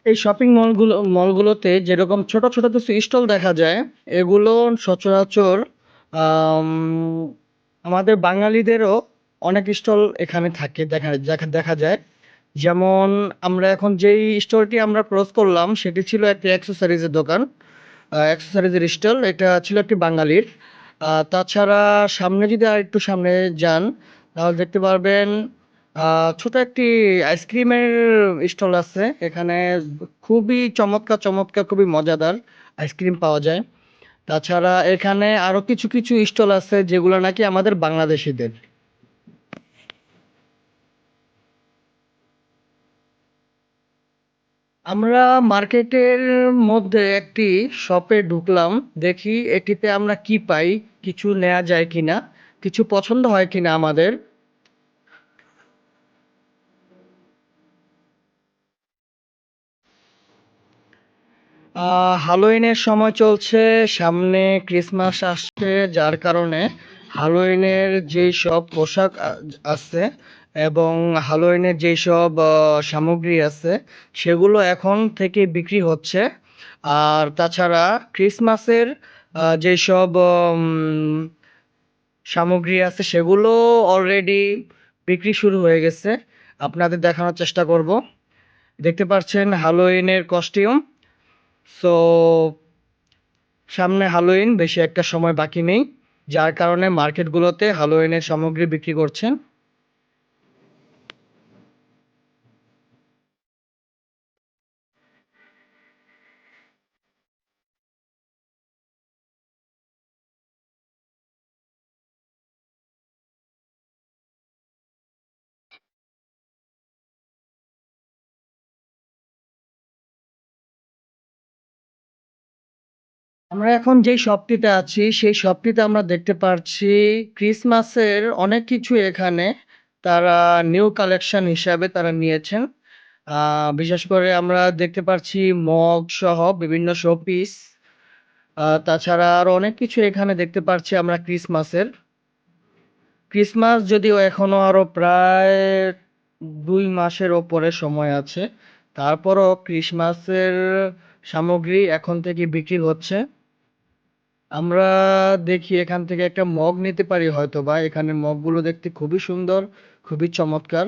এই শপিং মলগুলোতে যেরকম ছোট, ছোট কিছু স্টল দেখা যায়, এগুলো সচরাচর আম আমাদের বাঙালিদেরও অনেক স্টল এখানে থাকে দেখা যায়। যেমন আমরা এখন যেই স্টোরটি আমরা ক্রস করলাম সেটি ছিল একটি অ্যাক্সেসরিজের দোকান। অ্যাক্সেসরিজের স্টল। এটা ছিল একটি বাঙালির। তাছাড়া সামনে যদি আরেকটু সামনে যান, তাহলে দেখতে পারবেন আ ছোট একটি আইসক্রিমের স্টল আছে। এখানে খুবই চমৎকার, চমৎকার খুবই মজাদার আইসক্রিম পাওয়া যায়। তাছাড়া এখানে আরো কিছু, কিছু স্টল আছে যেগুলো নাকি আমাদের বাংলাদেশীদের। আমরা মার্কেটের মধ্যে একটি শপে ঢুকলাম। দেখি এটিতে আমরা কি পাই, কিছু নেয়া যায় কিনা, কিছু পছন্দ হয় কিনা আমাদের। হালোইনের সময় চলছে, সামনে ক্রিসমাস আসছে, যার কারণে হালোইনের যেই সব পোশাক আছে এবং হালোইনের যেই সব সামগ্রী আছে সেগুলো এখন থেকে বিক্রি হচ্ছে। আর তাছাড়া ক্রিসমাসের যেসব সামগ্রী আছে সেগুলো অলরেডি বিক্রি শুরু হয়ে গেছে। আপনাদের দেখানোর চেষ্টা করব। দেখতে পাচ্ছেন হালোইনের কস্টিউম। সো সামনে হালোইন, বেশি একটা সময় বাকি নেই। যার কারণে মার্কেটগুলোতে হালোইনের সামগ্রী বিক্রি করছেন। আমরা এখন যেই শপটিতে আছি, সেই শপটিতে আমরা দেখতে পারছি ক্রিসমাসের অনেক কিছু এখানে তারা নিউ কালেকশন হিসাবে তারা নিয়েছেন। বিশেষ করে আমরা দেখতে পারছি মগ সহ বিভিন্ন শোপিস। তাছাড়া আরো অনেক কিছু এখানে দেখতে পারছি আমরা ক্রিসমাসের। ক্রিসমাস যদিও এখনো আরো প্রায় ২ মাসের ওপরে সময় আছে। তারপরও ক্রিসমাসের সামগ্রী এখন থেকে বিক্রি হচ্ছে। আমরা দেখি এখান থেকে একটা মগ নিতে পারি হয়তোবা। এখানের মগগুলো দেখতে খুবই সুন্দর, খুবই চমৎকার।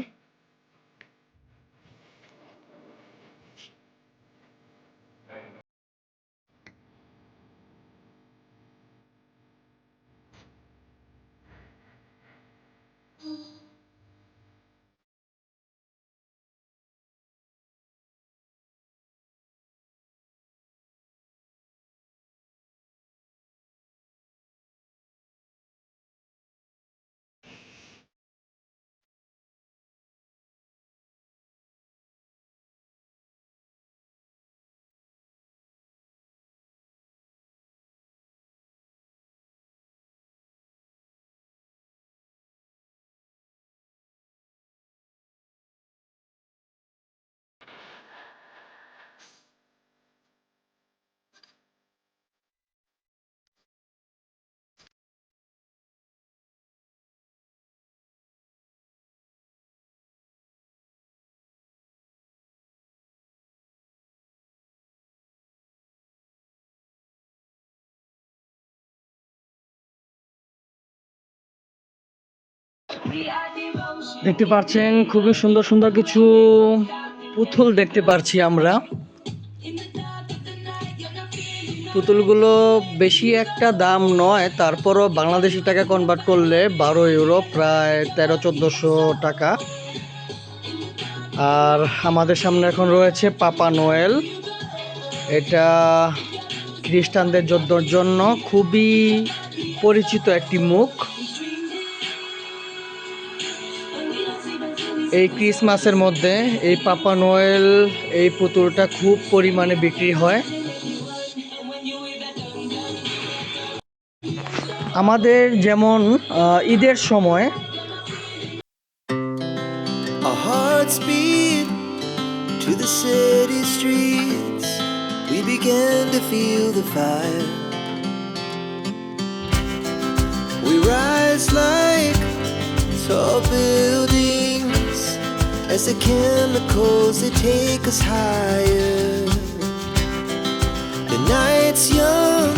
দেখতে পাচ্ছেন খুবই সুন্দর, সুন্দর কিছু পুতুল দেখতে পারছি আমরা। পুতুলগুলো বেশি একটা দাম নয়, তারপরও বাংলাদেশী টাকা কনভার্ট করলে 12 ইউরো, প্রায় 1300-1400 টাকা। আর আমাদের সামনে এখন রয়েছে পাপা নোয়েল। এটা খ্রিস্টানদের জন্য খুবই পরিচিত একটি মুখ। এই ক্রিসমাসের মধ্যে এই পাপা নোয়েল, এই পুতুলটা খুব পরিমাণে বিক্রি হয়। আমাদের যেমন ঈদের সময় Our hearts beat to the city streets. We began to feel the fire. We rise like tall buildings as the chemicals they take us higher. The night's young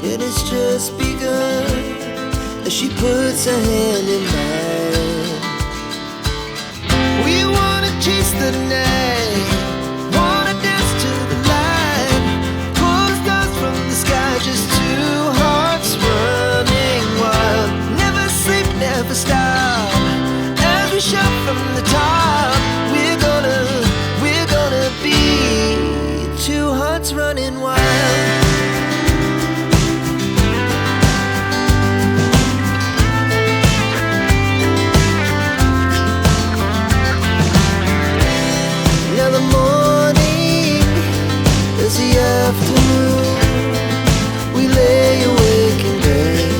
and it's just begun as she puts her hand in mine. We wanna chase the night, wanna dance to the light, pull the stars from the sky, just two hearts running wild. Never sleep, never stop, as we shout from the top. We're gonna be two hearts running wild. Now the morning is the afternoon. We lay awake in bed.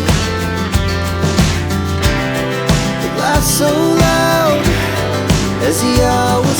The laughs so loud as the hours